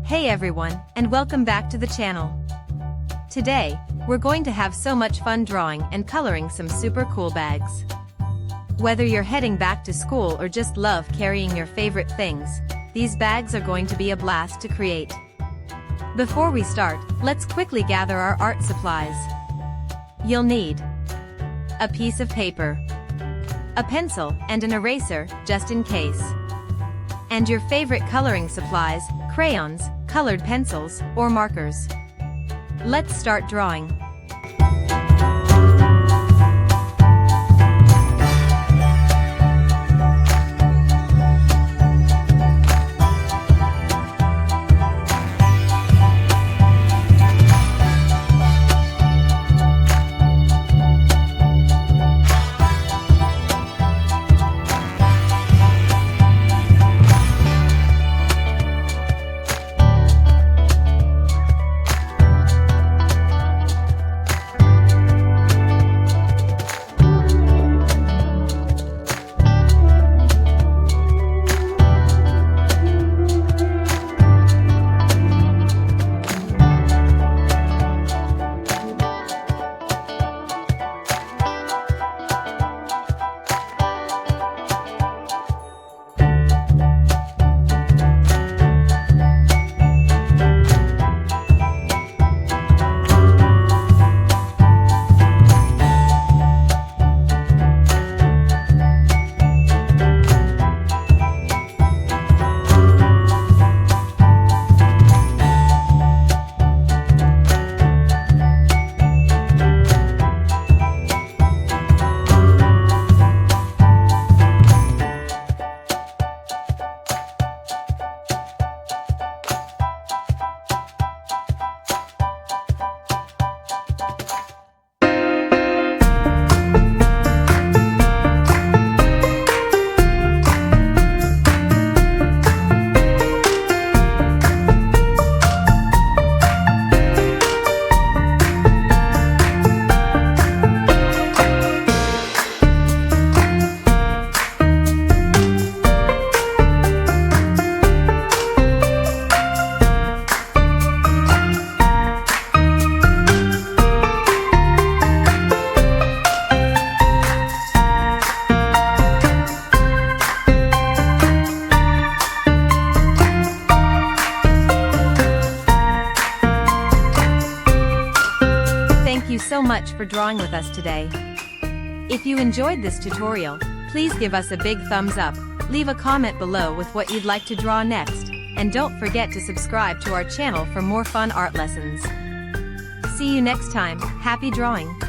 Hey everyone, and welcome back to the channel. Today, we're going to have so much fun drawing and coloring some super cool bags. Whether you're heading back to school or just love carrying your favorite things, these bags are going to be a blast to create. Before we start, let's quickly gather our art supplies. You'll need a piece of paper, a pencil, and an eraser, just in case. And your favorite coloring supplies, crayons, colored pencils, or markers. Let's start drawing. Thank you so much for drawing with us today. If you enjoyed this tutorial, please give us a big thumbs up, leave a comment below with what you'd like to draw next, and don't forget to subscribe to our channel for more fun art lessons. See you next time. Happy drawing!